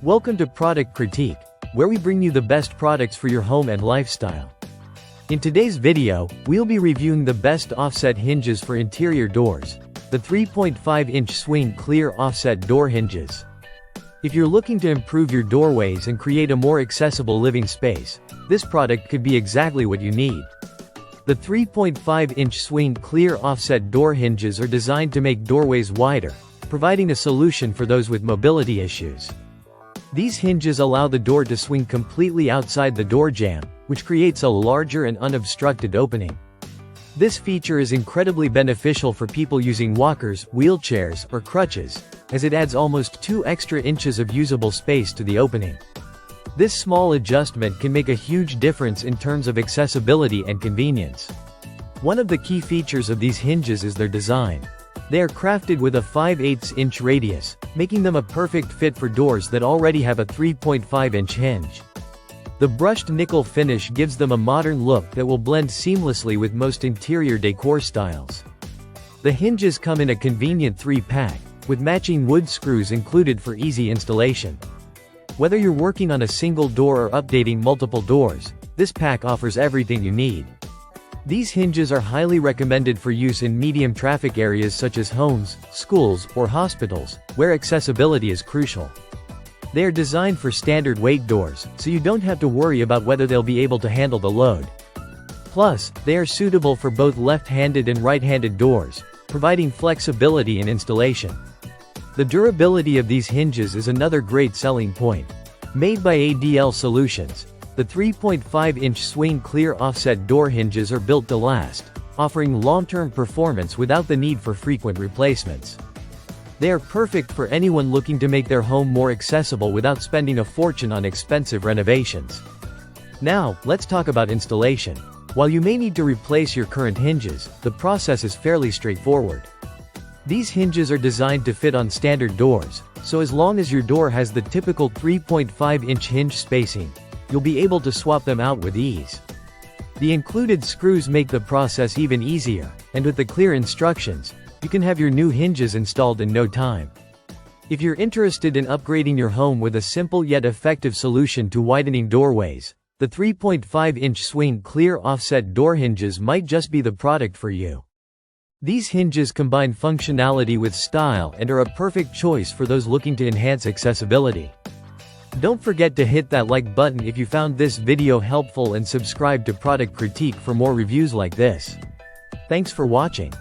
Welcome to Product Critique, where we bring you the best products for your home and lifestyle. In today's video, we'll be reviewing the best offset hinges for interior doors, the 3.5-inch swing clear offset door hinges. If you're looking to improve your doorways and create a more accessible living space, this product could be exactly what you need. The 3.5-inch swing clear offset door hinges are designed to make doorways wider, providing a solution for those with mobility issues. These hinges allow the door to swing completely outside the door jamb, which creates a larger and unobstructed opening. This feature is incredibly beneficial for people using walkers, wheelchairs, or crutches, as it adds almost 2 extra inches of usable space to the opening. This small adjustment can make a huge difference in terms of accessibility and convenience. One of the key features of these hinges is their design. They are crafted with a 5/8-inch radius, making them a perfect fit for doors that already have a 3.5-inch hinge. The brushed nickel finish gives them a modern look that will blend seamlessly with most interior decor styles. The hinges come in a convenient 3-pack, with matching wood screws included for easy installation. Whether you're working on a single door or updating multiple doors, this pack offers everything you need. These hinges are highly recommended for use in medium traffic areas such as homes, schools, or hospitals, where accessibility is crucial. They are designed for standard weight doors, so you don't have to worry about whether they'll be able to handle the load. Plus, they are suitable for both left-handed and right-handed doors, providing flexibility in installation. The durability of these hinges is another great selling point. Made by ADL Solutions, the 3.5-inch swing clear offset door hinges are built to last, offering long-term performance without the need for frequent replacements. They are perfect for anyone looking to make their home more accessible without spending a fortune on expensive renovations. Now, let's talk about installation. While you may need to replace your current hinges, the process is fairly straightforward. These hinges are designed to fit on standard doors, so as long as your door has the typical 3.5-inch hinge spacing, you'll be able to swap them out with ease. The included screws make the process even easier, and with the clear instructions, you can have your new hinges installed in no time. If you're interested in upgrading your home with a simple yet effective solution to widening doorways, the 3.5-inch swing clear offset door hinges might just be the product for you. These hinges combine functionality with style and are a perfect choice for those looking to enhance accessibility. Don't forget to hit that like button if you found this video helpful and subscribe to Product Critique for more reviews like this. Thanks for watching.